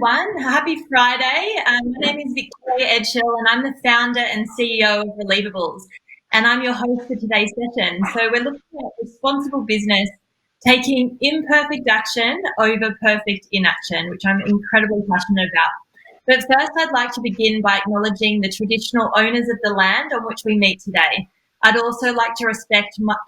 everyone. Happy Friday. My name is Victoria Edghill and I'm the founder and CEO of Relievables. And I'm your host for today's session. So we're looking at responsible business taking imperfect action over perfect inaction, which I'm incredibly passionate about. But first, I'd like to begin by acknowledging the traditional owners of the land on which we meet today. I'd also like to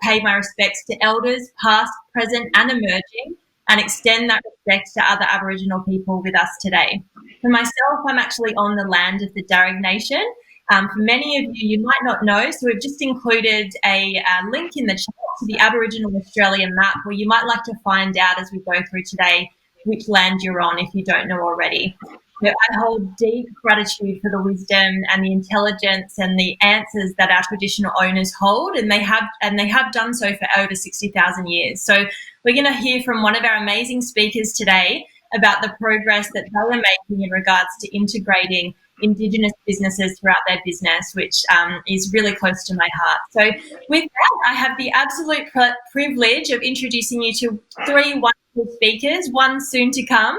pay my respects to elders, past, present, and emerging, and extend that respect to other Aboriginal people with us today. For myself, I'm actually on the land of the Darug Nation. For many of you, you might not know, so we've just included a link in the chat to the Aboriginal Australian map where you might like to find out as we go through today which land you're on if you don't know already. So I hold deep gratitude for the wisdom and the intelligence and the answers that our traditional owners hold, and they have done so for over 60,000 years. So we're going to hear from one of our amazing speakers today about the progress that they are making in regards to integrating Indigenous businesses throughout their business, which is really close to my heart. So with that, I have the absolute privilege of introducing you to three wonderful speakers, one soon to come.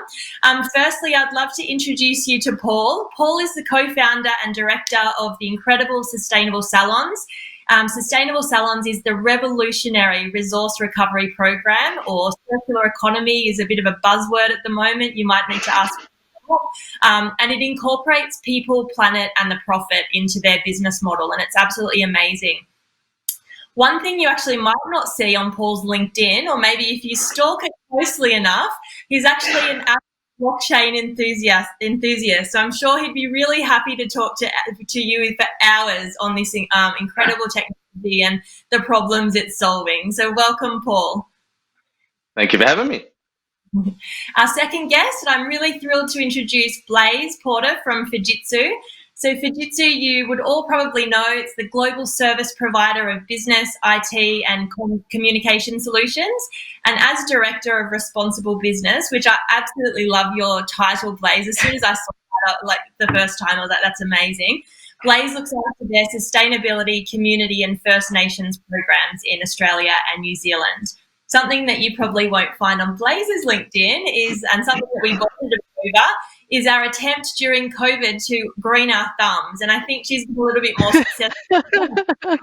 Firstly, I'd love to introduce you to Paul. Paul is the co-founder and director of the incredible Sustainable Salons. Sustainable Salons is the revolutionary resource recovery program, or circular economy is a bit of a buzzword at the moment. You might need to ask. And it incorporates people, planet, and the profit into their business model, and it's absolutely amazing. One thing you actually might not see on Paul's LinkedIn, or maybe if you stalk it closely enough, he's actually an blockchain enthusiast. So I'm sure he'd be really happy to talk to you for hours on this incredible technology and the problems it's solving. So welcome, Paul. Thank you for having me. Our second guest, I'm really thrilled to introduce Blaise Porter from Fujitsu. So Fujitsu, you would all probably know, it's the global service provider of business, IT, and communication solutions. And as director of responsible business, which I absolutely love your title, Blaise. As soon as I saw that, like the first time, I was like, that's amazing. Blaise looks after their sustainability, community, and First Nations programs in Australia and New Zealand. Something that you probably won't find on Blaise's LinkedIn and something that we bonded over, is our attempt during COVID to green our thumbs. And I think she's a little bit more successful than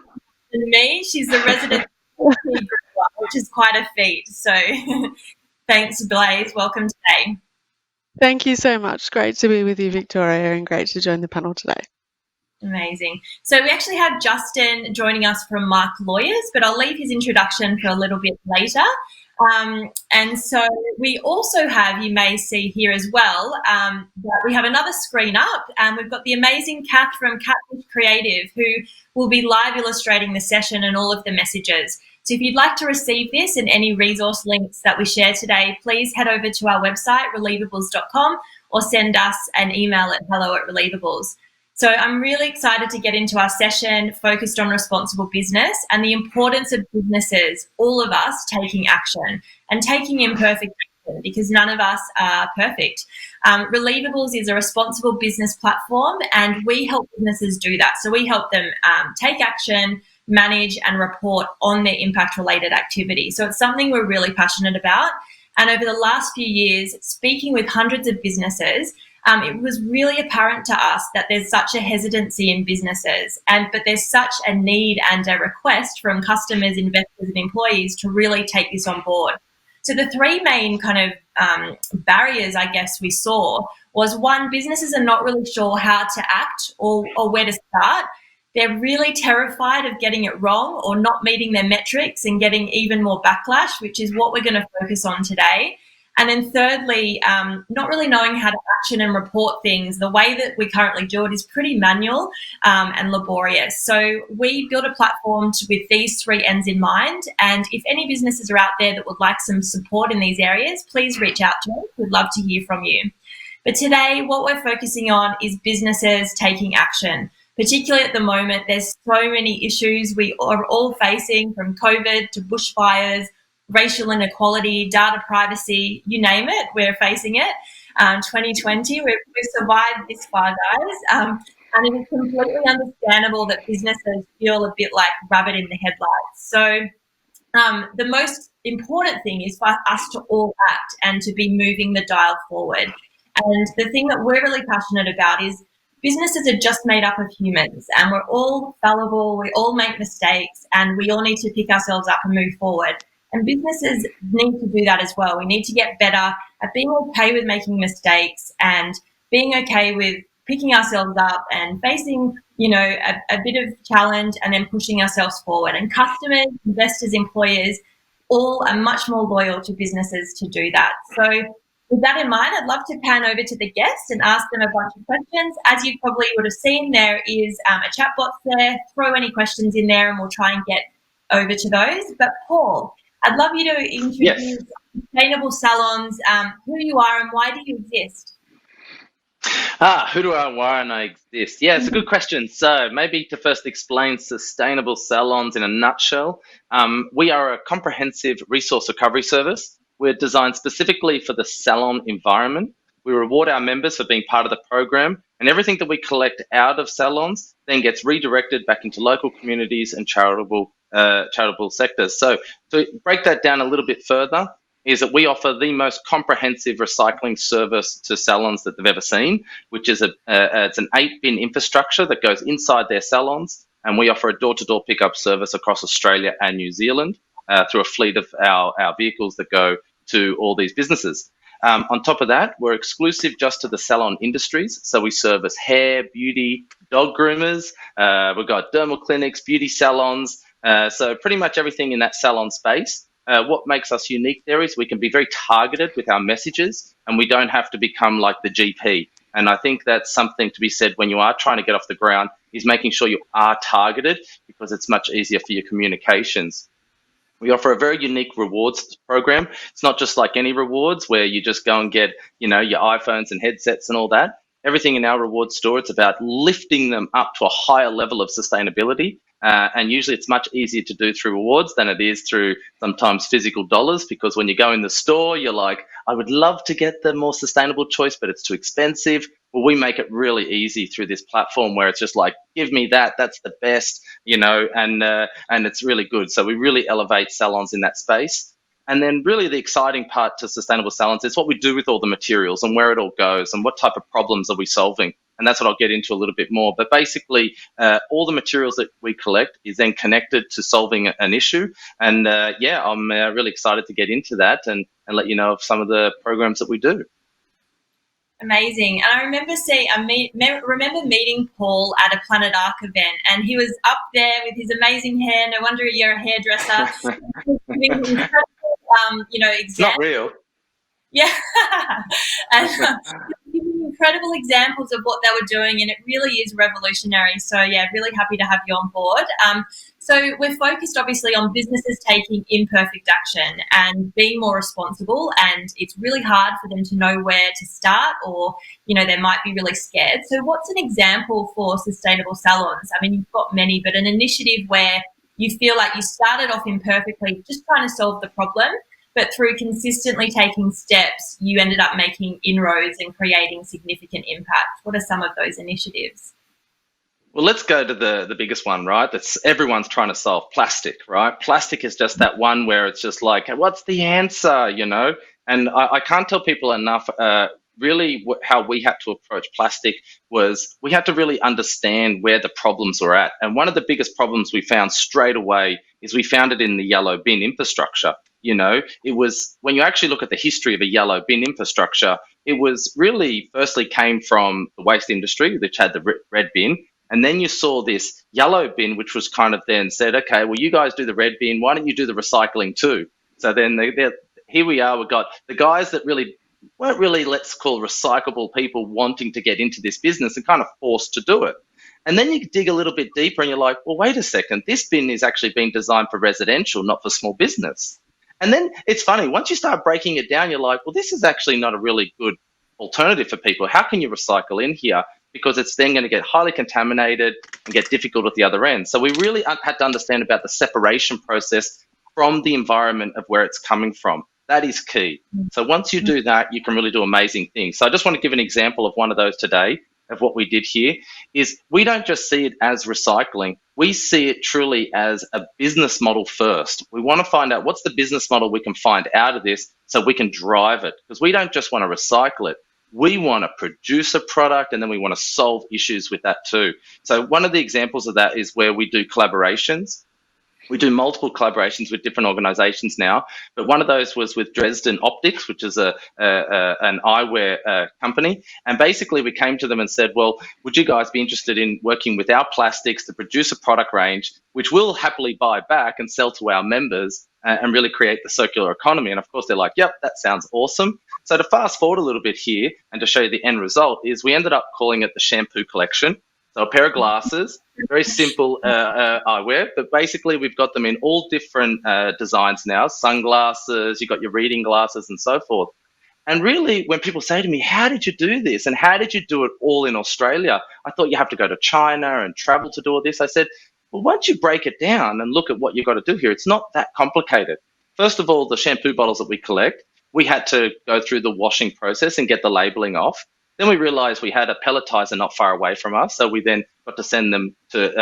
me. She's the resident which is quite a feat. So thanks, Blaise. Welcome today. Thank you so much. Great to be with you, Victoria, and great to join the panel today. Amazing. So we actually have Justin joining us from Mark Lawyers, but I'll leave his introduction for a little bit later. And so we also have, you may see here as well, that we have another screen up, and we've got the amazing Kath from Catfish Creative, who will be live illustrating the session and all of the messages. So if you'd like to receive this and any resource links that we share today, please head over to our website, relievables.com, or send us an email at hello@relievables. So I'm really excited to get into our session focused on responsible business and the importance of businesses, all of us, taking action and taking imperfect action, because none of us are perfect. Relievables is a responsible business platform, and we help businesses do that. So we help them take action, manage and report on their impact-related activity. So it's something we're really passionate about. And over the last few years, speaking with hundreds of businesses, it was really apparent to us that there's such a hesitancy in businesses, but there's such a need and a request from customers, investors, and employees to really take this on board. So the three main kind of barriers, I guess, we saw was, one, businesses are not really sure how to act or where to start. They're really terrified of getting it wrong or not meeting their metrics and getting even more backlash, which is what we're going to focus on today. And then thirdly, not really knowing how to action and report things. The way that we currently do it is pretty manual and laborious. So we built a platform with these three ends in mind. And if any businesses are out there that would like some support in these areas, please reach out to us. We'd love to hear from you. But today, what we're focusing on is businesses taking action. Particularly at the moment, there's so many issues we are all facing, from COVID to bushfires, racial inequality, data privacy, you name it, we're facing it. 2020, we've survived this far, guys. And it is completely understandable that businesses feel a bit like rabbit in the headlights. So the most important thing is for us to all act and to be moving the dial forward. And the thing that we're really passionate about is businesses are just made up of humans, and we're all fallible, we all make mistakes, and we all need to pick ourselves up and move forward. And businesses need to do that as well. We need to get better at being okay with making mistakes and being okay with picking ourselves up and facing, a bit of challenge and then pushing ourselves forward. And customers, investors, employers, all are much more loyal to businesses to do that. So with that in mind, I'd love to pan over to the guests and ask them a bunch of questions. As you probably would have seen, there is a chat box there. Throw any questions in there and we'll try and get over to those. But Paul, I'd love you to introduce Sustainable Salons, who you are and why do you exist? Who do I, why and I exist? Yeah, it's a good question. So maybe to first explain Sustainable Salons in a nutshell, we are a comprehensive resource recovery service. We're designed specifically for the salon environment. We reward our members for being part of the program, and everything that we collect out of salons then gets redirected back into local communities and charitable sectors. So to break that down a little bit further, is that we offer the most comprehensive recycling service to salons that they've ever seen, which is it's an 8-bin infrastructure that goes inside their salons, and we offer a door-to-door pickup service across Australia and New Zealand through a fleet of our vehicles that go to all these businesses. On top of that, we're exclusive just to the salon industries, so we service hair, beauty, dog groomers, we've got dermal clinics, beauty salons, so pretty much everything in that salon space. What makes us unique there is we can be very targeted with our messages and we don't have to become like the GP. And I think that's something to be said when you are trying to get off the ground, is making sure you are targeted, because it's much easier for your communications. We offer a very unique rewards program. It's not just like any rewards where you just go and get, your iPhones and headsets and all that. Everything in our reward store, it's about lifting them up to a higher level of sustainability. And usually it's much easier to do through rewards than it is through sometimes physical dollars, because when you go in the store, you're like, I would love to get the more sustainable choice, but it's too expensive. Well, we make it really easy through this platform where it's just like, give me that, that's the best, and it's really good. So we really elevate salons in that space. And then really the exciting part to Sustainable Salons is what we do with all the materials and where it all goes and what type of problems are we solving. And that's what I'll get into a little bit more. But basically, all the materials that we collect is then connected to solving an issue. And I'm really excited to get into that and let you know of some of the programs that we do. Amazing. And I remember remember meeting Paul at a Planet Arc event, and he was up there with his amazing hair. No wonder you're a hairdresser. It's not real. Yeah. And giving incredible examples of what they were doing, and it really is revolutionary. So yeah, really happy to have you on board. So we're focused obviously on businesses taking imperfect action and being more responsible, and it's really hard for them to know where to start, or they might be really scared. So what's an example for Sustainable Salons? I mean, you've got many, but an initiative where you feel like you started off imperfectly, just trying to solve the problem, but through consistently taking steps, you ended up making inroads and creating significant impact. What are some of those initiatives? Well, let's go to the biggest one, right? That's everyone's trying to solve: plastic, right? Plastic is just that one where it's just like, what's the answer, And I can't tell people enough, really how we had to approach plastic was we had to really understand where the problems were at. And one of the biggest problems we found straight away is we found it in the yellow bin infrastructure. It was, when you actually look at the history of a yellow bin infrastructure, it was really firstly came from the waste industry, which had the red bin. And then you saw this yellow bin, which was kind of then said, okay, well, you guys do the red bin. Why don't you do the recycling too? So then here we are. We've got the guys that really weren't really, let's call, recyclable people wanting to get into this business and kind of forced to do it. And then you dig a little bit deeper and you're like, well, wait a second. This bin is actually being designed for residential, not for small business. And then it's funny, once you start breaking it down, you're like, well, this is actually not a really good alternative for people. How can you recycle in here? Because it's then going to get highly contaminated and get difficult at the other end. So we really had to understand about the separation process from the environment of where it's coming from. That is key. So once you do that, you can really do amazing things. So I just want to give an example of one of those today, of what we did here, is we don't just see it as recycling. We see it truly as a business model first. We want to find out what's the business model we can find out of this so we can drive it, because we don't just want to recycle it. We want to produce a product, and then we want to solve issues with that too. So one of the examples of that is where we do collaborations. We do multiple collaborations with different organizations now, but one of those was with Dresden Optics, which is an eyewear company. And basically we came to them and said, well, would you guys be interested in working with our plastics to produce a product range, which we'll happily buy back and sell to our members and really create the circular economy? And of course they're like, yep, that sounds awesome. So to fast forward a little bit here and to show you the end result is we ended up calling it the shampoo collection. So a pair of glasses, very simple eyewear, but basically we've got them in all different designs now, sunglasses, you've got your reading glasses and so forth. And really, when people say to me, how did you do this? And how did you do it all in Australia? I thought you have to go to China and travel to do all this. I said, well, once you break it down and look at what you've got to do here, it's not that complicated. First of all, the shampoo bottles that we collect, we had to go through the washing process and get the labeling off. Then we realized we had a pelletizer not far away from us, so we then got to send them to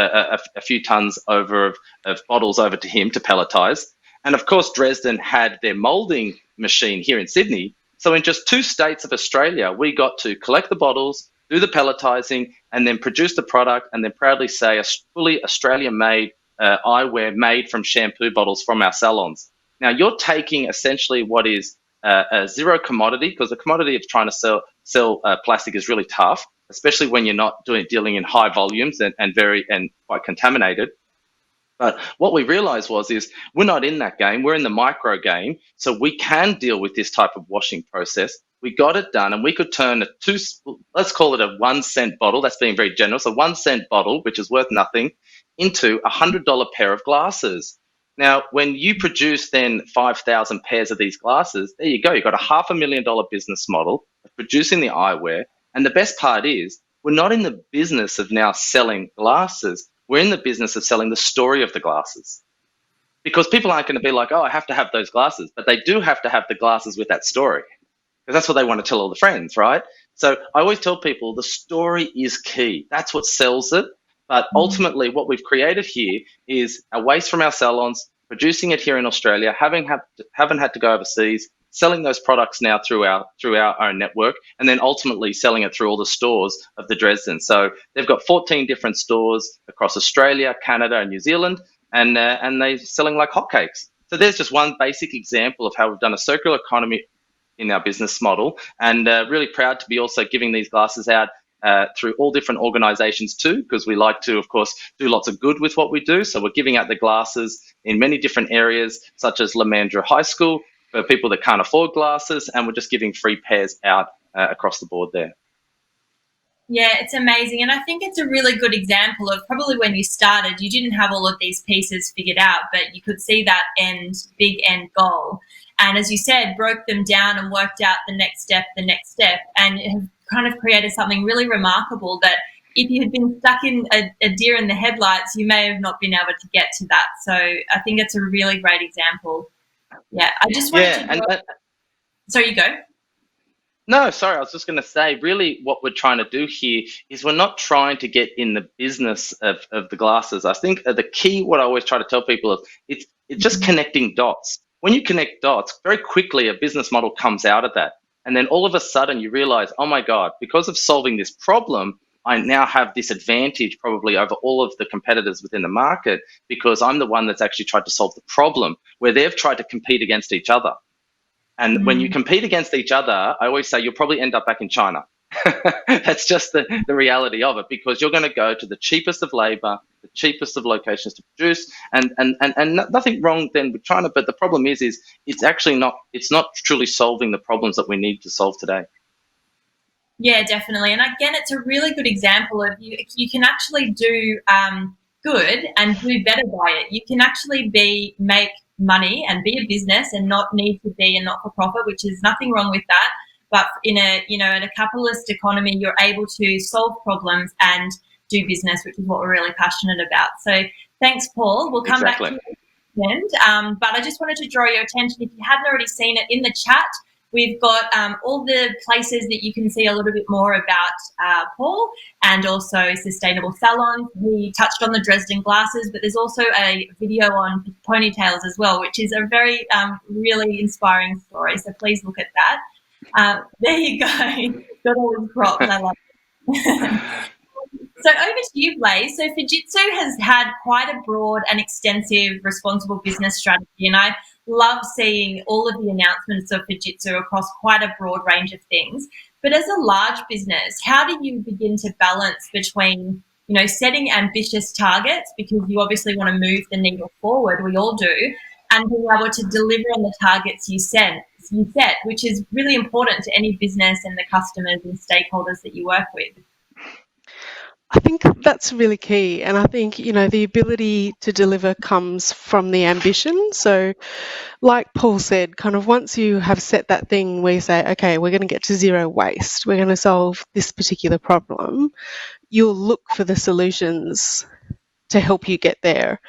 a few tons over of bottles over to him to pelletize. And of course, Dresden had their molding machine here in Sydney. So in just 2 states of Australia, we got to collect the bottles, do the pelletizing, and then produce the product, and then proudly say a fully Australian-made eyewear made from shampoo bottles from our salons. Now, you're taking essentially what is a zero commodity, because the commodity of trying to sell plastic is really tough, especially when you're not dealing in high volumes and quite contaminated. But what we realized is we're not in that game. We're in the micro game. So we can deal with this type of washing process. We got it done, and we could turn let's call it a 1 cent bottle. That's being very generous. A 1 cent bottle, which is worth nothing, into $100 pair of glasses. Now, when you produce then 5,000 pairs of these glasses, there you go. You've got a $500,000 business model of producing the eyewear. And the best part is we're not in the business of now selling glasses. We're in the business of selling the story of the glasses. Because people aren't going to be like, oh, I have to have those glasses. But they do have to have the glasses with that story. Because that's what they want to tell all the friends, right? So I always tell people the story is key. That's what sells it. But ultimately, what we've created here is a waste from our salons, producing it here in Australia, haven't had to go overseas, selling those products now through our own network, and then ultimately selling it through all the stores of the Dresden. So they've got 14 different stores across Australia, Canada, and New Zealand, and they're selling like hotcakes. So there's just one basic example of how we've done a circular economy in our business model, and really proud to be also giving these glasses out through all different organizations too, because we like to, of course, do lots of good with what we do. So we're giving out the glasses in many different areas, such as Lamandra High School, for people that can't afford glasses, and we're just giving free pairs out across the board there. Yeah, it's amazing. And I think it's a really good example of probably when you started, you didn't have all of these pieces figured out, but you could see that big end goal. And as you said, broke them down and worked out the next step, and have kind of created something really remarkable that if you had been stuck in a deer in the headlights, you may have not been able to get to that. So I think it's a really great example. Yeah, I just wanted to... Sorry, you go. No, sorry, I was just going to say, really what we're trying to do here is we're not trying to get in the business of the glasses. I think the key, what I always try to tell people is it's just connecting dots. When you connect dots, very quickly a business model comes out of that. And then all of a sudden you realize, oh my God, because of solving this problem, I now have this advantage probably over all of the competitors within the market, because I'm the one that's actually tried to solve the problem, where they've tried to compete against each other. And when you compete against each other, I always say you'll probably end up back in China. That's just the reality of it, because you're going to go to the cheapest of labor, the cheapest of locations to produce, and nothing wrong then with China. But the problem is it's actually it's not truly solving the problems that we need to solve today. Yeah, definitely. And again, it's a really good example of you can actually do good and do better by it. You can actually make money and be a business and not need to be a not-for-profit, which is nothing wrong with that. But in in a capitalist economy, you're able to solve problems and do business, which is what we're really passionate about. So thanks, Paul. We'll come back to you at the end. But I just wanted to draw your attention, if you hadn't already seen it, in the chat, we've got all the places that you can see a little bit more about Paul, and also Sustainable Salons. We touched on the Dresden glasses, but there's also a video on ponytails as well, which is a very really inspiring story. So please look at that. There you go. Got all these props. I love it. So over to you, Blaze. So Fujitsu has had quite a broad and extensive responsible business strategy, and I love seeing all of the announcements of Fujitsu across quite a broad range of things. But as a large business, how do you begin to balance between, setting ambitious targets, because you obviously want to move the needle forward, we all do, and being able to deliver on the targets you set, which is really important to any business and the customers and stakeholders that you work with? I think that's really key. And I think, the ability to deliver comes from the ambition. So like Paul said, kind of once you have set that thing where you say, okay, we're going to get to zero waste, we're going to solve this particular problem, you'll look for the solutions to help you get there.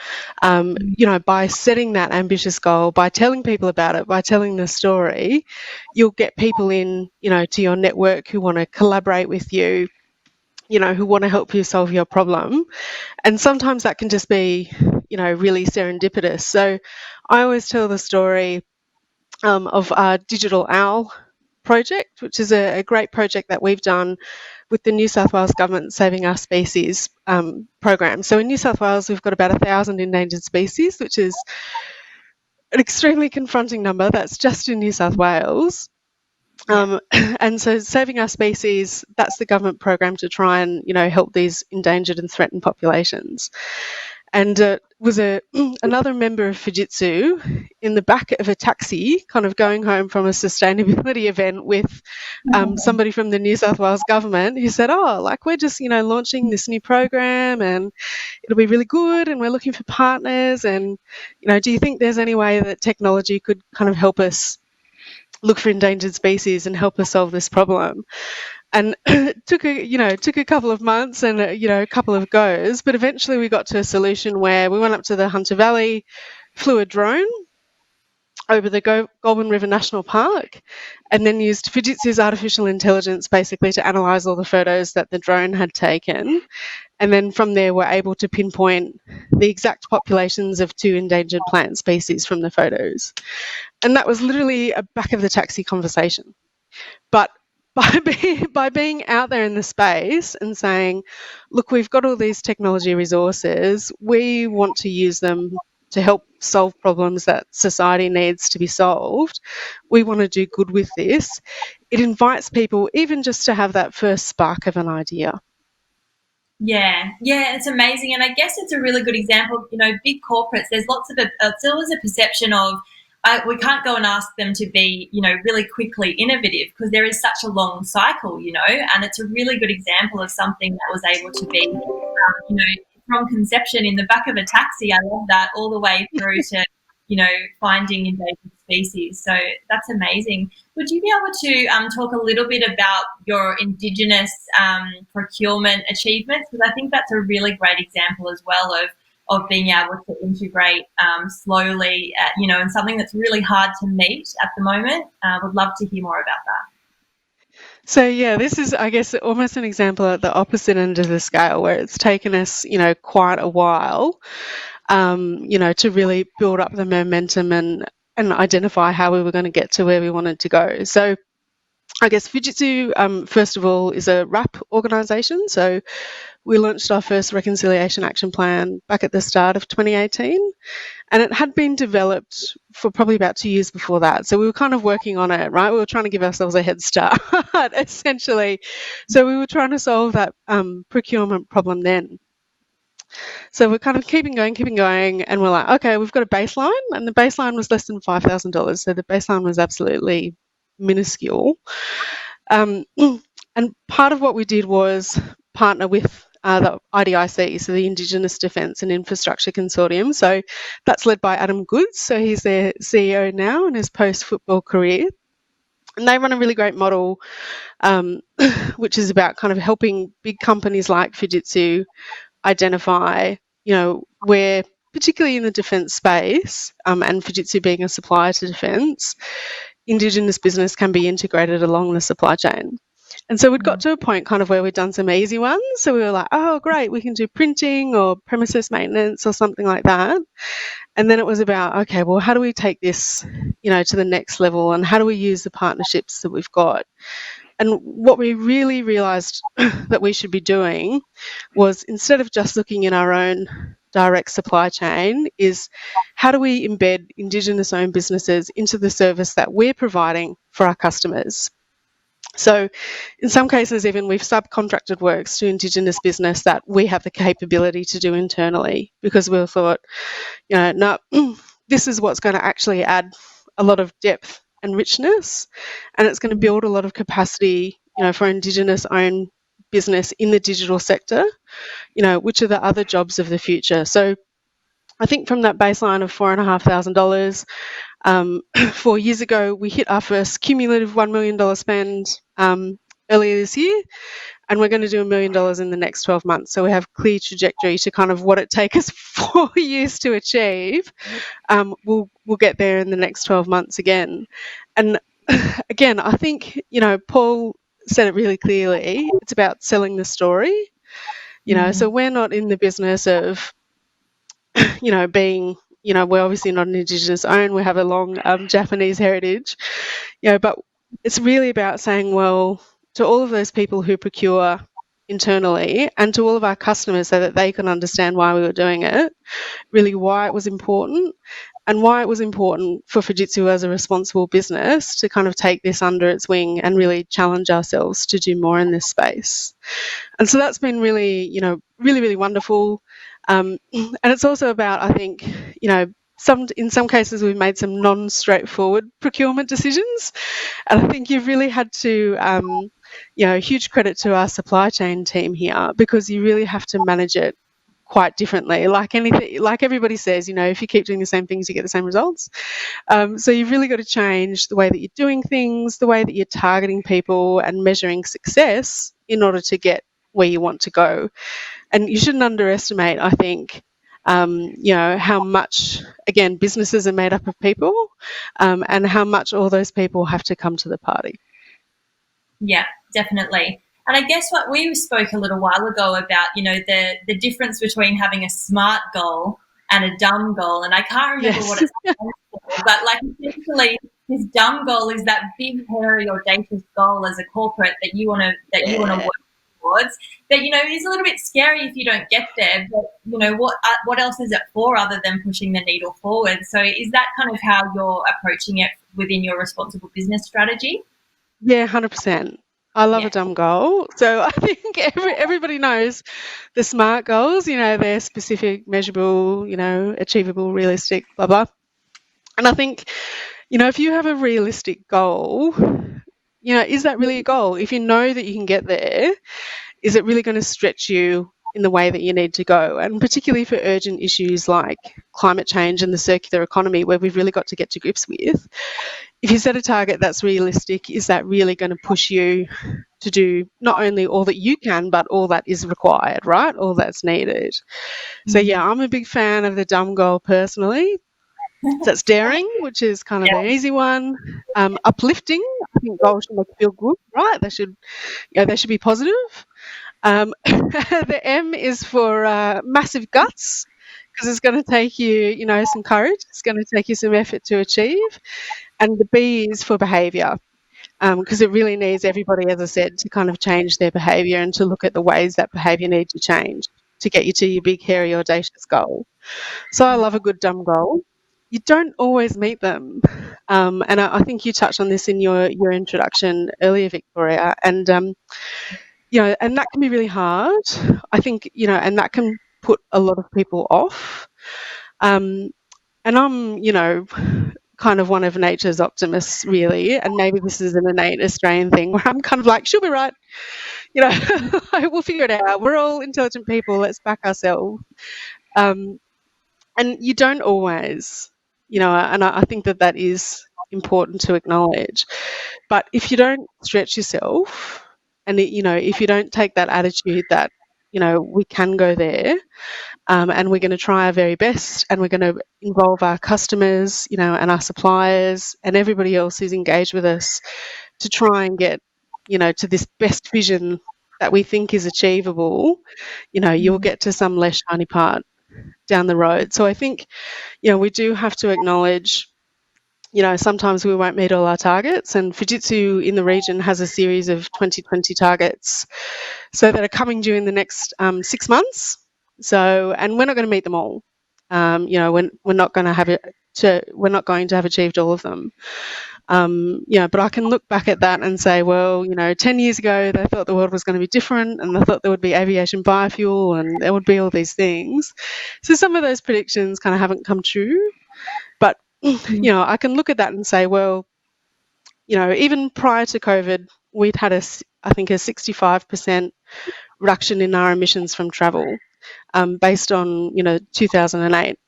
By setting that ambitious goal, by telling people about it, by telling the story, you'll get people in, to your network who want to collaborate with you, who want to help you solve your problem. And sometimes that can just be, really serendipitous. So I always tell the story of our Digital Owl project, which is a great project that we've done with the New South Wales Government Saving Our Species program. So in New South Wales, we've got about 1,000 endangered species, which is an extremely confronting number. That's just in New South Wales. And so Saving Our Species, that's the government program to try and, help these endangered and threatened populations. And was another member of Fujitsu in the back of a taxi, kind of going home from a sustainability event with somebody from the New South Wales government who said, we're just, launching this new program and it'll be really good and we're looking for partners. And, do you think there's any way that technology could kind of help us look for endangered species and help us solve this problem? And it took a couple of months and a couple of goes, but eventually we got to a solution where we went up to the Hunter Valley, flew a drone over the Goulburn River National Park, and then used Fujitsu's artificial intelligence basically to analyse all the photos that the drone had taken. And then from there, we're able to pinpoint the exact populations of 2 endangered plant species from the photos. And that was literally a back of the taxi conversation. But by being out there in the space and saying, look, we've got all these technology resources, we want to use them to help solve problems that society needs to be solved, we want to do good with this, it invites people even just to have that first spark of an idea. Yeah, it's amazing. And I guess it's a really good example, big corporates, there's it's always a perception of, we can't go and ask them to be, really quickly innovative because there is such a long cycle, and it's a really good example of something that was able to be, from conception in the back of a taxi. I love that, all the way through to, finding endangered species. So that's amazing. Would you be able to talk a little bit about your Indigenous procurement achievements? Because I think that's a really great example as well of being able to integrate slowly, and something that's really hard to meet at the moment. Would love to hear more about that. So this is, I guess, almost an example at the opposite end of the scale, where it's taken us, quite a while, to really build up the momentum and identify how we were going to get to where we wanted to go. So I guess Fujitsu, first of all, is a RAP organisation. So we launched our first reconciliation action plan back at the start of 2018, and it had been developed for probably about 2 years before that. So we were kind of working on it, right? We were trying to give ourselves a head start, essentially. So we were trying to solve that procurement problem then. So we're kind of keeping going, and we're like, okay, we've got a baseline, and the baseline was less than $5,000. So the baseline was absolutely minuscule. And part of what we did was partner with the IDIC, so the Indigenous Defence and Infrastructure Consortium. So that's led by Adam Goods. So he's their CEO now in his post-football career. And they run a really great model, which is about kind of helping big companies like Fujitsu identify, where, particularly in the defence space, and Fujitsu being a supplier to defence, Indigenous business can be integrated along the supply chain. And so we'd got to a point kind of where we'd done some easy ones. So we were like, oh, great, we can do printing or premises maintenance or something like that. And then it was about, okay, well, how do we take this, to the next level, and how do we use the partnerships that we've got? And what we really realised that we should be doing was, instead of just looking in our own direct supply chain, is how do we embed Indigenous owned businesses into the service that we're providing for our customers? So in some cases, even we've subcontracted works to Indigenous business that we have the capability to do internally, because we thought, no, this is what's going to actually add a lot of depth and richness, and it's going to build a lot of capacity, for Indigenous owned business in the digital sector, which are the other jobs of the future. So I think from that baseline of $4,500, 4 years ago, we hit our first cumulative $1 million spend earlier this year, and we're going to do $1 million in the next 12 months. So we have clear trajectory to kind of what it takes us 4 years to achieve. We'll get there in the next 12 months again. And again, I think, Paul said it really clearly. It's about selling the story. So we're not in the business of, being, we're obviously not an Indigenous owned. We have a long Japanese heritage, but it's really about saying, well, to all of those people who procure internally and to all of our customers, so that they can understand why we were doing it, really why it was important, and why it was important for Fujitsu as a responsible business to kind of take this under its wing and really challenge ourselves to do more in this space. And so that's been really, really, really wonderful. And it's also about, I think, in some cases we've made some non-straightforward procurement decisions, and I think you've really had to, huge credit to our supply chain team here, because you really have to manage it quite differently. Like anything, like everybody says, if you keep doing the same things, you get the same results. So you've really got to change the way that you're doing things, the way that you're targeting people and measuring success in order to get where you want to go. And you shouldn't underestimate, I think, how much, again, businesses are made up of people, and how much all those people have to come to the party. Yeah, definitely. And I guess what we spoke a little while ago about, the difference between having a smart goal and a dumb goal. And I can't remember what it's called, but like essentially this dumb goal is that big, hairy, audacious goal as a corporate that you want to work towards. That, is a little bit scary if you don't get there. But, what else is it for other than pushing the needle forward? So is that kind of how you're approaching it within your responsible business strategy? Yeah, 100%. I love a dumb goal. So I think everybody knows the SMART goals, they're specific, measurable, achievable, realistic, blah, blah. And I think, if you have a realistic goal, is that really a goal? If you know that you can get there, is it really going to stretch you in the way that you need to go? And particularly for urgent issues like climate change and the circular economy, where we've really got to get to grips with, if you set a target that's realistic, is that really going to push you to do not only all that you can, but all that is required, right? All that's needed. So yeah, I'm a big fan of the dumb goal personally. So it's daring, which is kind of an easy one. Uplifting, I think goals should make you feel good, right? They should be positive. The M is for massive guts, because it's going to take you, some courage. It's going to take you some effort to achieve. And the B is for behaviour, because it really needs everybody, as I said, to kind of change their behaviour and to look at the ways that behaviour needs to change to get you to your big, hairy, audacious goal. So I love a good dumb goal. You don't always meet them. And I think you touched on this in your introduction earlier, Victoria. And, and that can be really hard, I think, and that can put a lot of people off. And I'm, kind of one of nature's optimists, really, and maybe this is an innate Australian thing where I'm kind of like, she'll be right, we'll figure it out. We're all intelligent people. Let's back ourselves. And you don't always, and I think that is important to acknowledge. But if you don't stretch yourself, and if you don't take that attitude that we can go there, and we're going to try our very best, and we're going to involve our customers, and our suppliers and everybody else who's engaged with us to try and get to this best vision that we think is achievable, you'll get to some less shiny part down the road. So I think, we do have to acknowledge, sometimes we won't meet all our targets, and Fujitsu in the region has a series of 2020 targets that are coming due in the next 6 months. So, and we're not going to meet them all. We're not going to have achieved all of them. But I can look back at that and say, well, 10 years ago they thought the world was going to be different, and they thought there would be aviation biofuel and there would be all these things. So some of those predictions kind of haven't come true. But, I can look at that and say, well, even prior to COVID, we'd had I think a 65% reduction in our emissions from travel, based on 2008.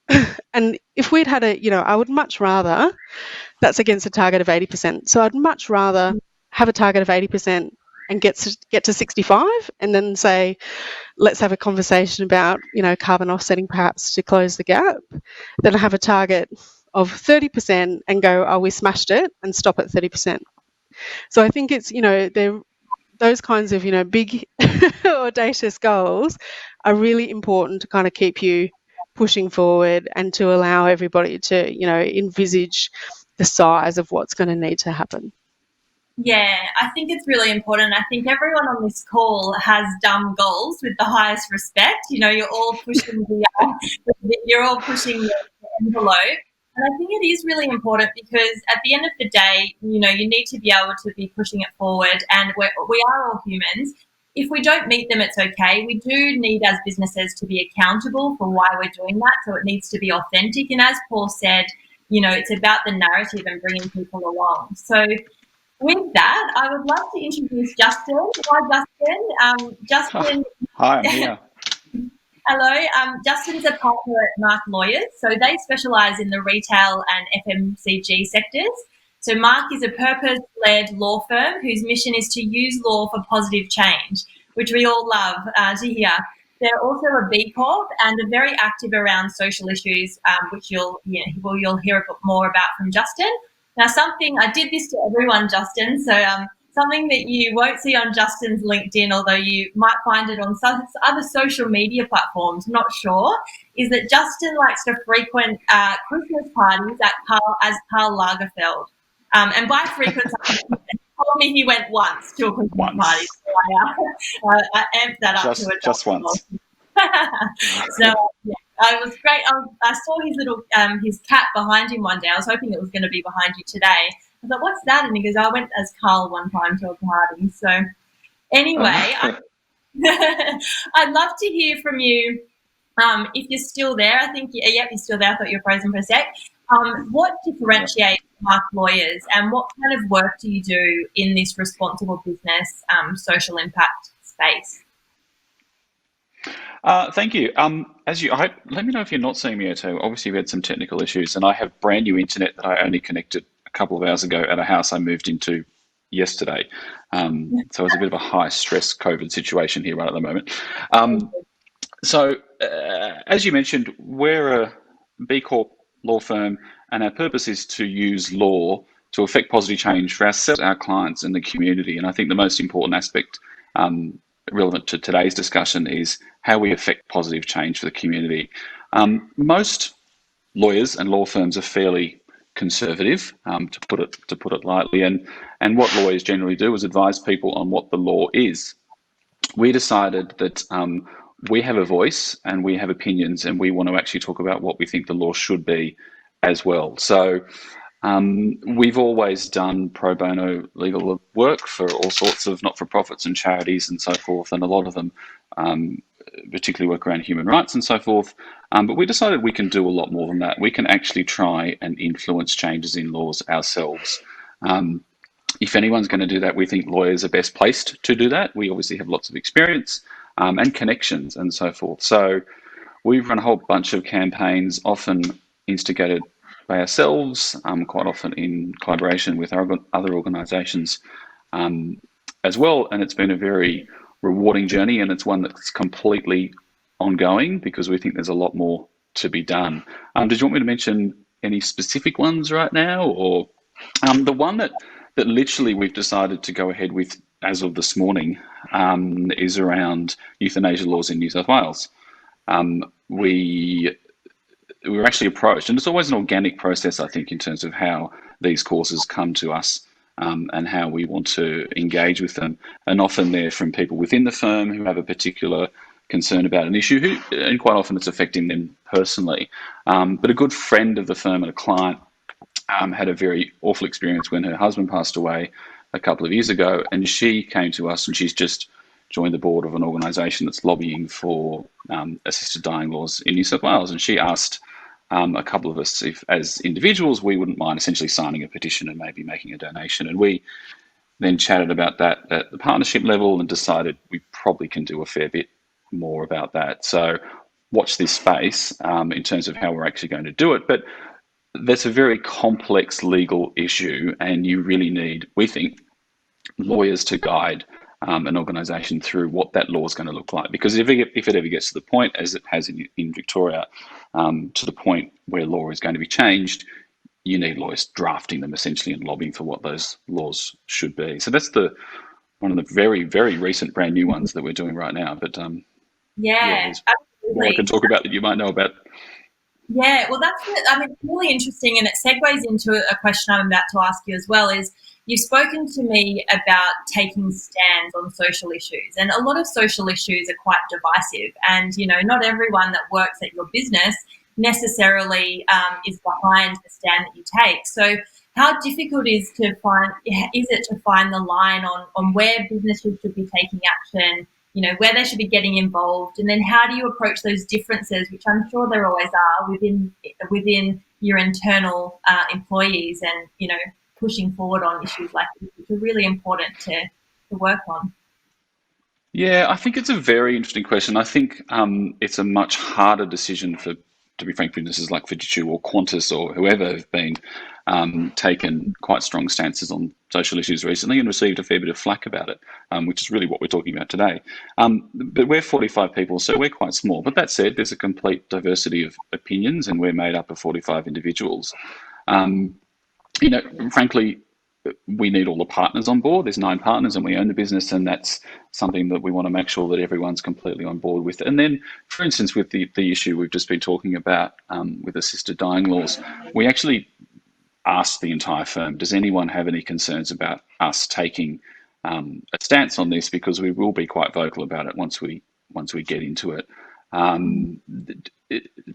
And if we'd had I would much rather, that's against a target of 80%. So I'd much rather have a target of 80% and get to 65, and then say, let's have a conversation about carbon offsetting perhaps to close the gap, than have a target of 30% and go, oh, we smashed it, and stop at 30%. So I think it's those kinds of big audacious goals are really important to kind of keep you pushing forward, and to allow everybody to envisage the size of what's going to need to happen. Yeah, I think it's really important. I think everyone on this call has dumb goals with the highest respect. You're all pushing you're all pushing the envelope. And I think it is really important, because at the end of the day, you need to be able to be pushing it forward, and we are all humans. If we don't meet them, it's okay. We do need, as businesses, to be accountable for why we're doing that. So it needs to be authentic. And as Paul said, it's about the narrative and bringing people along. So with that, I would love to introduce Justin. Hi, Justin. Justin. Hi, I'm here. Hello. Justin's a partner at Mark Lawyers. So they specialise in the retail and FMCG sectors. So Mark is a purpose-led law firm whose mission is to use law for positive change, which we all love to hear. They're also a B Corp and are very active around social issues, which you'll hear a bit more about from Justin. Now, I did this to everyone, Justin, so something that you won't see on Justin's LinkedIn, although you might find it on some other social media platforms, not sure, is that Justin likes to frequent Christmas parties as Karl Lagerfeld. And by frequent, he told me he went once to a Christmas party. So I amped that up to a just once. So, yeah. It was great. I saw his cat behind him one day. I was hoping it was going to be behind you today. I thought, what's that? And he goes, I went as Karl one time to a party. So anyway, I'd love to hear from you. If you're still there, I think, yep, you're still there. I thought you were frozen for a sec. What differentiates Mark Lawyers, and what kind of work do you do in this responsible business, social impact space? Thank you. Let me know if you're not seeing me at all. Obviously, we had some technical issues, and I have brand new internet that I only connected a couple of hours ago at a house I moved into yesterday. So it's a bit of a high stress COVID situation here right at the moment. As you mentioned, we're a B Corp law firm, and our purpose is to use law to affect positive change for ourselves, our clients, and the community. And I think the most important aspect relevant to today's discussion is how we affect positive change for the community. Most lawyers and law firms are fairly conservative, to put it lightly, and what lawyers generally do is advise people on what the law is. We decided that we have a voice and we have opinions, and we want to actually talk about what we think the law should be as well. So we've always done pro bono legal work for all sorts of not-for-profits and charities and so forth, and a lot of them particularly work around human rights and so forth. But we decided we can do a lot more than that. We can actually try and influence changes in laws ourselves. If anyone's going to do that, we think lawyers are best placed to do that. We obviously have lots of experience and connections and so forth. So we've run a whole bunch of campaigns, often instigated by ourselves, quite often in collaboration with our other organisations as well. And it's been a very rewarding journey, and it's one that's completely ongoing because we think there's a lot more to be done. Did you want me to mention any specific ones right now, or the one that literally we've decided to go ahead with as of this morning, is around euthanasia laws in New South Wales. We were actually approached, and it's always an organic process, I think, in terms of how these causes come to us and how we want to engage with them. And often they're from people within the firm who have a particular concern about an issue, and quite often it's affecting them personally. But a good friend of the firm and a client had a very awful experience when her husband passed away a couple of years ago, and she came to us, and she's just joined the board of an organisation that's lobbying for assisted dying laws in New South Wales. And she asked a couple of us if, as individuals, we wouldn't mind essentially signing a petition and maybe making a donation. And we then chatted about that at the partnership level and decided we probably can do a fair bit more about that. So watch this space in terms of how we're actually going to do it. But that's a very complex legal issue, and you really need, we think, lawyers to guide an organisation through what that law is going to look like. Because if it ever gets to the point, as it has in Victoria, to the point where law is going to be changed, you need lawyers drafting them essentially and lobbying for what those laws should be. So that's one of the very, very recent brand new ones that we're doing right now. But there's more I can talk about that you might know about. Yeah, well, it's really interesting, and it segues into a question I'm about to ask you as well, is you've spoken to me about taking stands on social issues, and a lot of social issues are quite divisive, and, not everyone that works at your business necessarily is behind the stand that you take. So how difficult is it to find the line on where businesses should be taking action, where they should be getting involved, and then how do you approach those differences, which I'm sure there always are within your internal employees, and pushing forward on issues like this, which are really important to work on. Yeah, I think it's a very interesting question. I think it's a much harder decision for, to be frank, businesses like Fujitsu or Qantas or whoever have been taken quite strong stances on social issues recently and received a fair bit of flack about it, which is really what we're talking about today. But we're 45 people, so we're quite small. But that said, there's a complete diversity of opinions, and we're made up of 45 individuals. Frankly, we need all the partners on board. There's 9 partners and we own the business, and that's something that we want to make sure that everyone's completely on board with. And then, for instance, with the issue we've just been talking about with assisted dying laws, we actually asked the entire firm, does anyone have any concerns about us taking a stance on this, because we will be quite vocal about it once we get into it.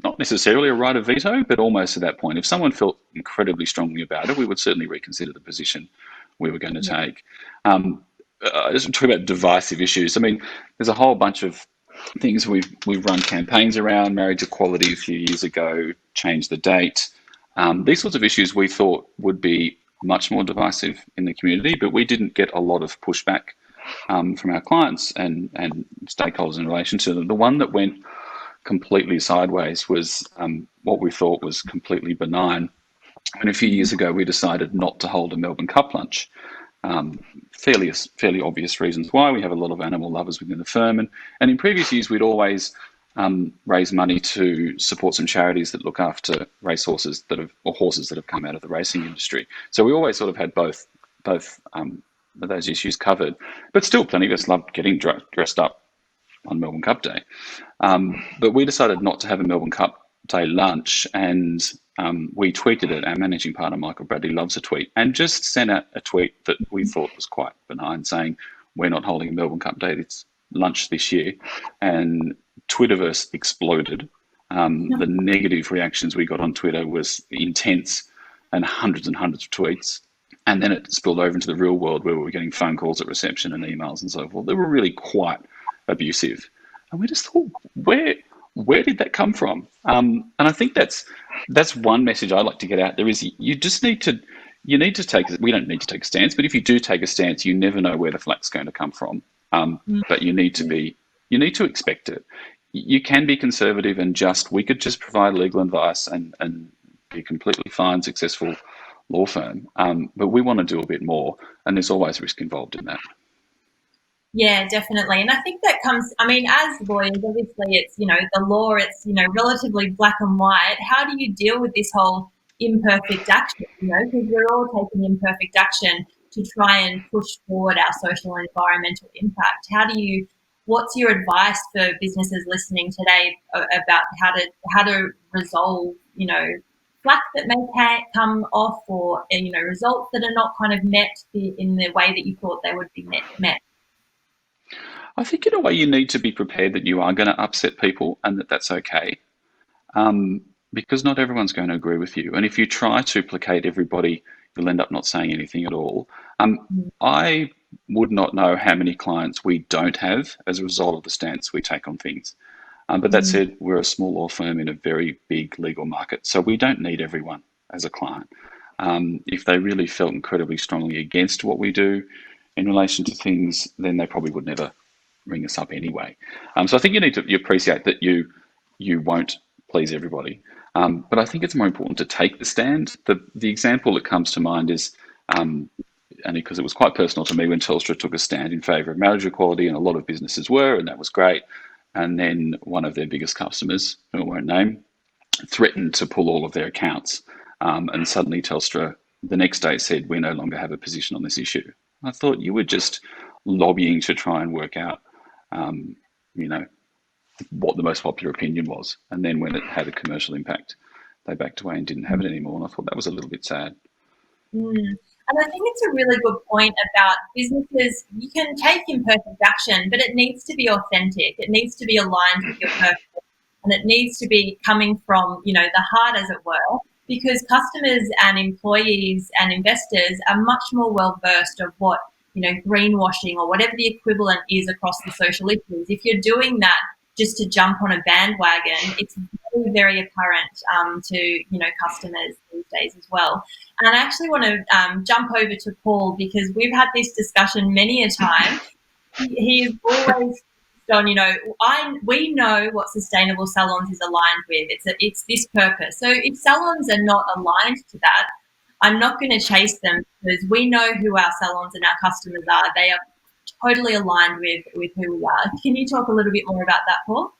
Not necessarily a right of veto, but almost to that point. If someone felt incredibly strongly about it, we would certainly reconsider the position we were going to take. Just talk about divisive issues. I mean, there's a whole bunch of things we've run campaigns around. Marriage equality a few years ago, change the date. These sorts of issues we thought would be much more divisive in the community, but we didn't get a lot of pushback from our clients and stakeholders in relation to them. The one that went completely sideways was what we thought was completely benign. And a few years ago, we decided not to hold a Melbourne Cup lunch. Fairly obvious reasons why. We have a lot of animal lovers within the firm, and in previous years, we'd always raise money to support some charities that look after racehorses or horses that have come out of the racing industry. So we always sort of had both those issues covered, but still plenty of us loved getting dressed up on Melbourne Cup Day. But we decided not to have a Melbourne Cup Day lunch, and we tweeted it. Our managing partner, Michael Bradley, loves a tweet, and just sent out a tweet that we thought was quite benign, saying, we're not holding a Melbourne Cup Day lunch this year. And Twitterverse exploded. The negative reactions we got on Twitter was intense, and hundreds of tweets. And then it spilled over into the real world, where we were getting phone calls at reception and emails and so forth. They were really quite abusive. And we just thought, where did that come from? And I think that's one message I like to get out there, is you just need to take, we don't need to take a stance, but if you do take a stance, you never know where the flack's going to come from. But you need to expect it. You can be conservative and we could just provide legal advice and be a completely fine, successful law firm. But we want to do a bit more, and there's always risk involved in that. Yeah, definitely. And I think that comes, as lawyers, obviously it's, the law, it's, relatively black and white. How do you deal with this whole imperfect action, because we're all taking imperfect action to try and push forward our social and environmental impact. What's your advice for businesses listening today about how to resolve, flack that may come off, or results that are not kind of met in the way that you thought they would be met? I think in a way you need to be prepared that you are going to upset people and that that's okay, because not everyone's going to agree with you. And if you try to placate everybody, you'll end up not saying anything at all. I would not know how many clients we don't have as a result of the stance we take on things. But that said, we're a small law firm in a very big legal market, so we don't need everyone as a client. If they really felt incredibly strongly against what we do in relation to things, then they probably would never ring us up anyway. So I think you need to appreciate that you won't please everybody. But I think it's more important to take the stand. The example that comes to mind is, only because it was quite personal to me, when Telstra took a stand in favour of marriage equality, and a lot of businesses were, and that was great. And then one of their biggest customers, who I won't name, threatened to pull all of their accounts. And suddenly Telstra the next day said, we no longer have a position on this issue. I thought, you were just lobbying to try and work out, what the most popular opinion was. And then when it had a commercial impact, they backed away and didn't have it anymore. And I thought that was a little bit sad. And I think it's a really good point about businesses. You can take imperfect action, but it needs to be authentic. It needs to be aligned with your purpose, and it needs to be coming from, the heart, as it were, because customers and employees and investors are much more well versed of what, greenwashing or whatever the equivalent is across the social issues. If you're doing that just to jump on a bandwagon, it's very, very apparent to customers these days as well. And I actually want to jump over to Paul, because we've had this discussion many a time. He is always on, we know what Sustainable Salons is aligned with. It's this purpose. So if salons are not aligned to that, I'm not going to chase them, because we know who our salons and our customers are. They are totally aligned with who we are. Can you talk a little bit more about that, Paul?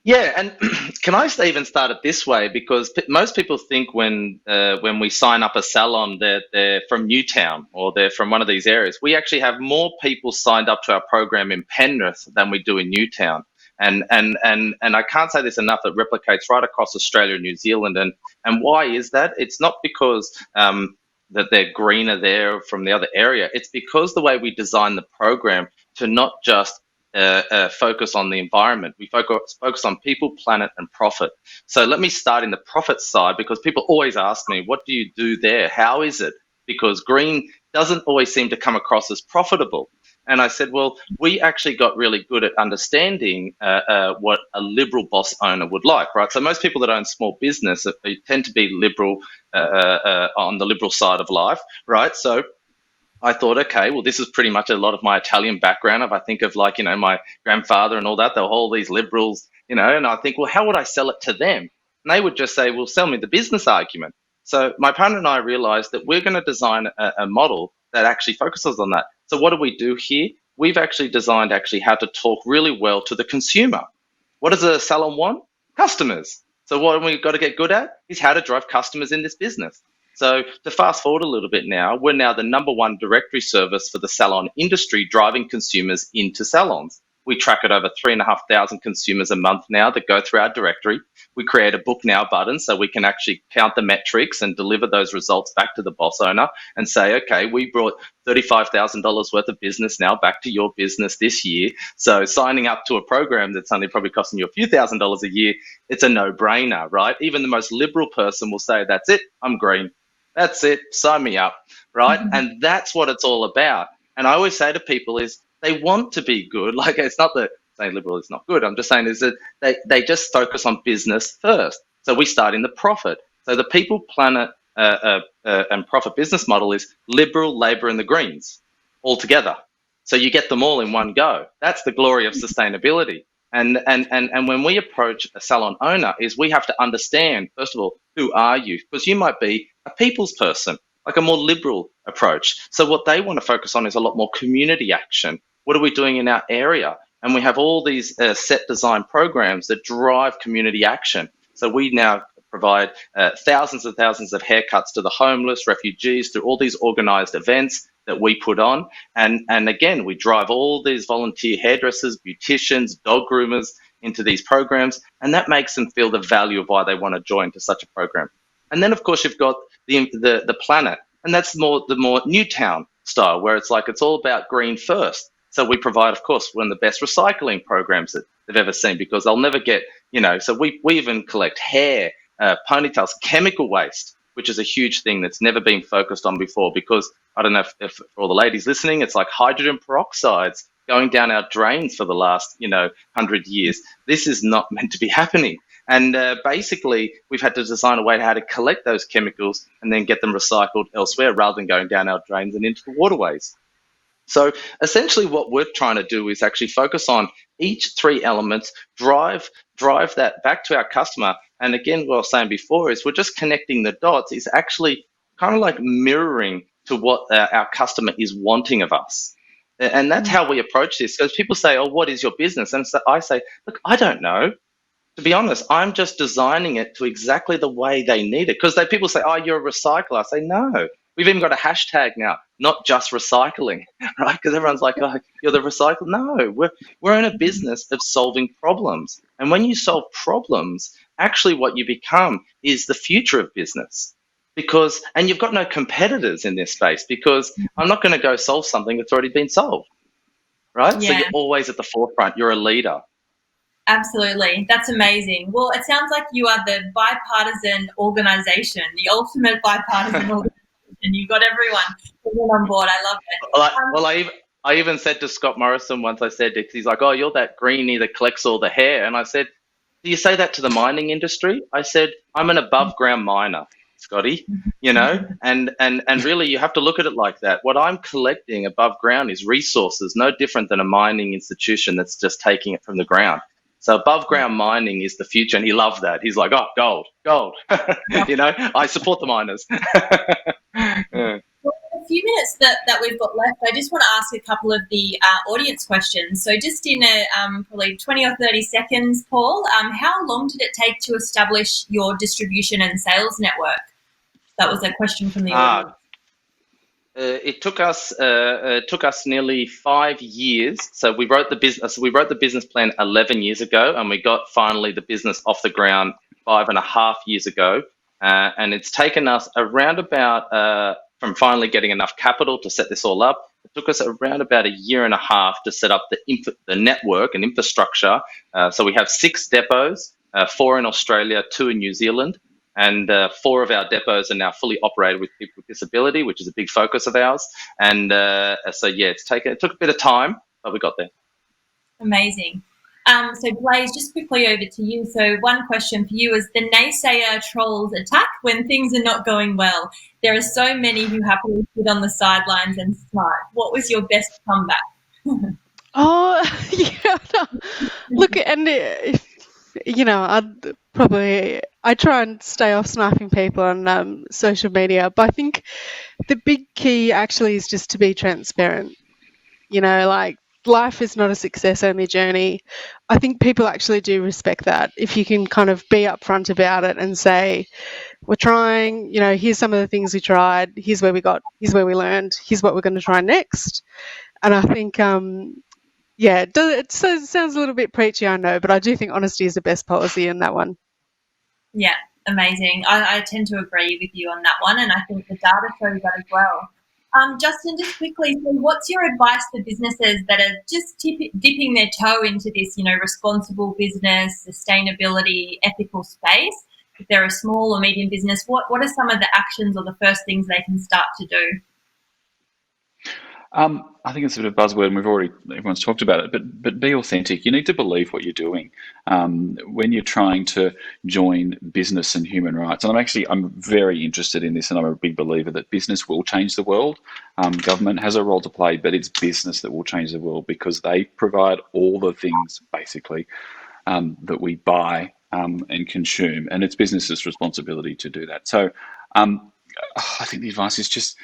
Yeah, and can I even start it this way? Because most people think when we sign up a salon, they're from Newtown or they're from one of these areas. We actually have more people signed up to our program in Penrith than we do in Newtown. And I can't say this enough, it replicates right across Australia and New Zealand. And why is that? It's not because that they're greener there from the other area. It's because the way we design the program to not just focus on the environment. We focus on people, planet, and profit. So let me start in the profit side, because people always ask me, what do you do there? How is it? Because green doesn't always seem to come across as profitable. And I said, well, we actually got really good at understanding what a liberal boss owner would like, right? So most people that own small business, they tend to be liberal on the liberal side of life, right? So I thought, okay, well, this is pretty much a lot of my Italian background. If I think of my grandfather and all that, they're all these liberals, and I think, well, how would I sell it to them? And they would just say, well, sell me the business argument. So my partner and I realized that we're going to design a model that actually focuses on that. So what do we do here? We've actually designed how to talk really well to the consumer. What does a salon want? Customers. So what we've got to get good at is how to drive customers in this business. So to fast forward a little bit now, we're now the #1 directory service for the salon industry, driving consumers into salons. We track at over 3,500 consumers a month now that go through our directory. We create a book now button so we can actually count the metrics and deliver those results back to the boss owner and say, okay, we brought $35,000 worth of business now back to your business this year. So signing up to a program that's only probably costing you a few $1,000s a year, it's a no-brainer, right? Even the most liberal person will say, that's it, I'm green. That's it, sign me up, right? Mm-hmm. And that's what it's all about. And I always say to people is, they want to be good. Like, it's not that saying liberal is not good. I'm just saying is that they just focus on business first. So we start in the profit. So the people, planet, and profit business model is liberal, labour, and the greens all together. So you get them all in one go. That's the glory of sustainability. And when we approach a salon owner, is we have to understand, first of all, who are you? Because you might be a people's person, like a more liberal approach. So what they want to focus on is a lot more community action. What are we doing in our area? And we have all these set design programs that drive community action. So we now provide thousands and thousands of haircuts to the homeless, refugees, through all these organized events that we put on. And again, we drive all these volunteer hairdressers, beauticians, dog groomers into these programs, and that makes them feel the value of why they want to join to such a program. And then, of course, you've got the planet, and that's the more Newtown style, where it's like it's all about green first. So we provide, of course, one of the best recycling programs that they've ever seen, because they'll never get, so we even collect hair, ponytails, chemical waste, which is a huge thing that's never been focused on before, because I don't know if for all the ladies listening, it's like hydrogen peroxides going down our drains for the last, 100 years. This is not meant to be happening. And basically, we've had to design a way how to collect those chemicals and then get them recycled elsewhere rather than going down our drains and into the waterways. So essentially what we're trying to do is actually focus on each three elements, drive that back to our customer. And again, what I was saying before is we're just connecting the dots, is actually kind of like mirroring to what our customer is wanting of us. And that's how we approach this. Because people say, oh, what is your business? And so I say, look, I don't know. To be honest, I'm just designing it to exactly the way they need it. Because people say, oh, you're a recycler. I say, no. We've even got a hashtag now, not just recycling, right? Because everyone's like, oh, you're the recycler. No, we're in a business of solving problems. And when you solve problems, actually what you become is the future of business. And you've got no competitors in this space, because I'm not going to go solve something that's already been solved, right? Yeah. So you're always at the forefront. You're a leader. Absolutely. That's amazing. Well, it sounds like you are the bipartisan organisation, the ultimate bipartisan organisation. You've got everyone on board. I love it. I even said to Scott Morrison once, I said, he's like, oh, you're that greenie that collects all the hair. And I said, do you say that to the mining industry? I said, I'm an above ground miner, Scotty, and really you have to look at it like that. What I'm collecting above ground is resources, no different than a mining institution that's just taking it from the ground. So above ground mining is the future, and he loved that. He's like, oh, gold. I support the miners. Yeah. Well, a few minutes that we've got left, I just want to ask a couple of the audience questions. So just in probably 20 or 30 seconds, Paul, how long did it take to establish your distribution and sales network? That was a question from the audience. It took us nearly 5 years. So we wrote the business plan 11 years ago, and we got finally the business off the ground 5.5 years ago. And it's taken us around about from finally getting enough capital to set this all up. It took us around about 1.5 years to set up the network and infrastructure. So we have 6 depots, 4 in Australia, 2 in New Zealand. And 4 of our depots are now fully operated with people with disability, which is a big focus of ours. And it took a bit of time, but we got there. Amazing. So Blaze, just quickly over to you. So one question for you is, the naysayer trolls attack when things are not going well. There are so many who happily sit on the sidelines and smile. What was your best comeback? Oh, yeah. Look, and I try and stay off sniping people on social media, but I think the big key actually is just to be transparent. Life is not a success-only journey. I think people actually do respect that. If you can kind of be upfront about it and say, we're trying, here's some of the things we tried, here's where we got, here's where we learned, here's what we're going to try next. And I think, it sounds a little bit preachy, I know, but I do think honesty is the best policy in that one. Yeah, amazing. I tend to agree with you on that one, and I think the data shows that as well. Justin, just quickly, so what's your advice for businesses that are just dipping their toe into this, responsible business, sustainability, ethical space? If they're a small or medium business, what are some of the actions or the first things they can start to do? I think it's a bit of a buzzword, and everyone's talked about it, but be authentic. You need to believe what you're doing when you're trying to join business and human rights. And I'm very interested in this, and I'm a big believer that business will change the world. Government has a role to play, but it's business that will change the world, because they provide all the things, basically, that we buy and consume, and it's business's responsibility to do that. So I think the advice is just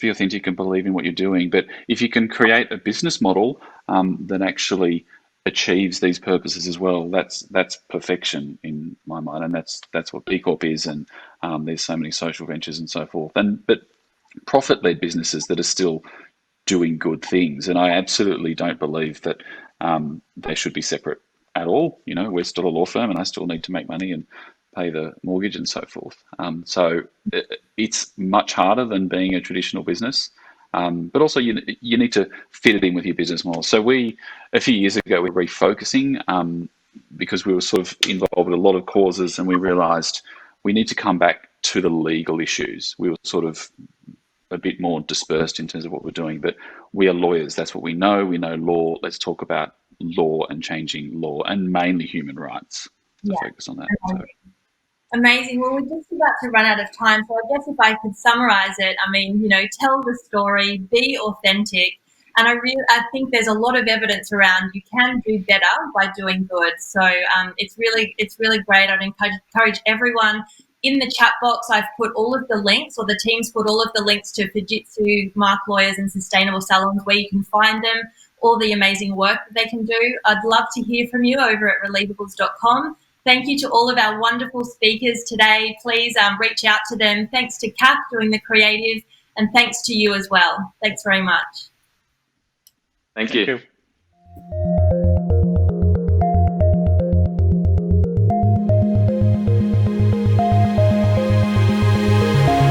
be authentic and believe in what you're doing. But if you can create a business model that actually achieves these purposes as well, that's perfection in my mind, and that's what B Corp is. And there's so many social ventures and so forth, but profit-led businesses that are still doing good things. And I absolutely don't believe that they should be separate at all. We're still a law firm, and I still need to make money and pay the mortgage and so forth. So it's much harder than being a traditional business. But also you need to fit it in with your business model. So a few years ago, we were refocusing because we were sort of involved in a lot of causes, and we realised we need to come back to the legal issues. We were sort of a bit more dispersed in terms of what we're doing, but we are lawyers. That's what we know. We know law. Let's talk about law and changing law, and mainly human rights. To focus on that. So. Amazing. Well, we're just about to run out of time, so I guess if I could summarize it, I mean, tell the story, be authentic, and I think there's a lot of evidence around you can do better by doing good. So it's really great. I'd encourage everyone. In the chat box, I've put all of the links, or the team's put all of the links to Fujitsu, Mark Lawyers, and Sustainable Salons, where you can find them, all the amazing work that they can do. I'd love to hear from you over at relievables.com. Thank you to all of our wonderful speakers today. Please reach out to them. Thanks to Kath doing the creative, and thanks to you as well. Thanks very much. Thank you.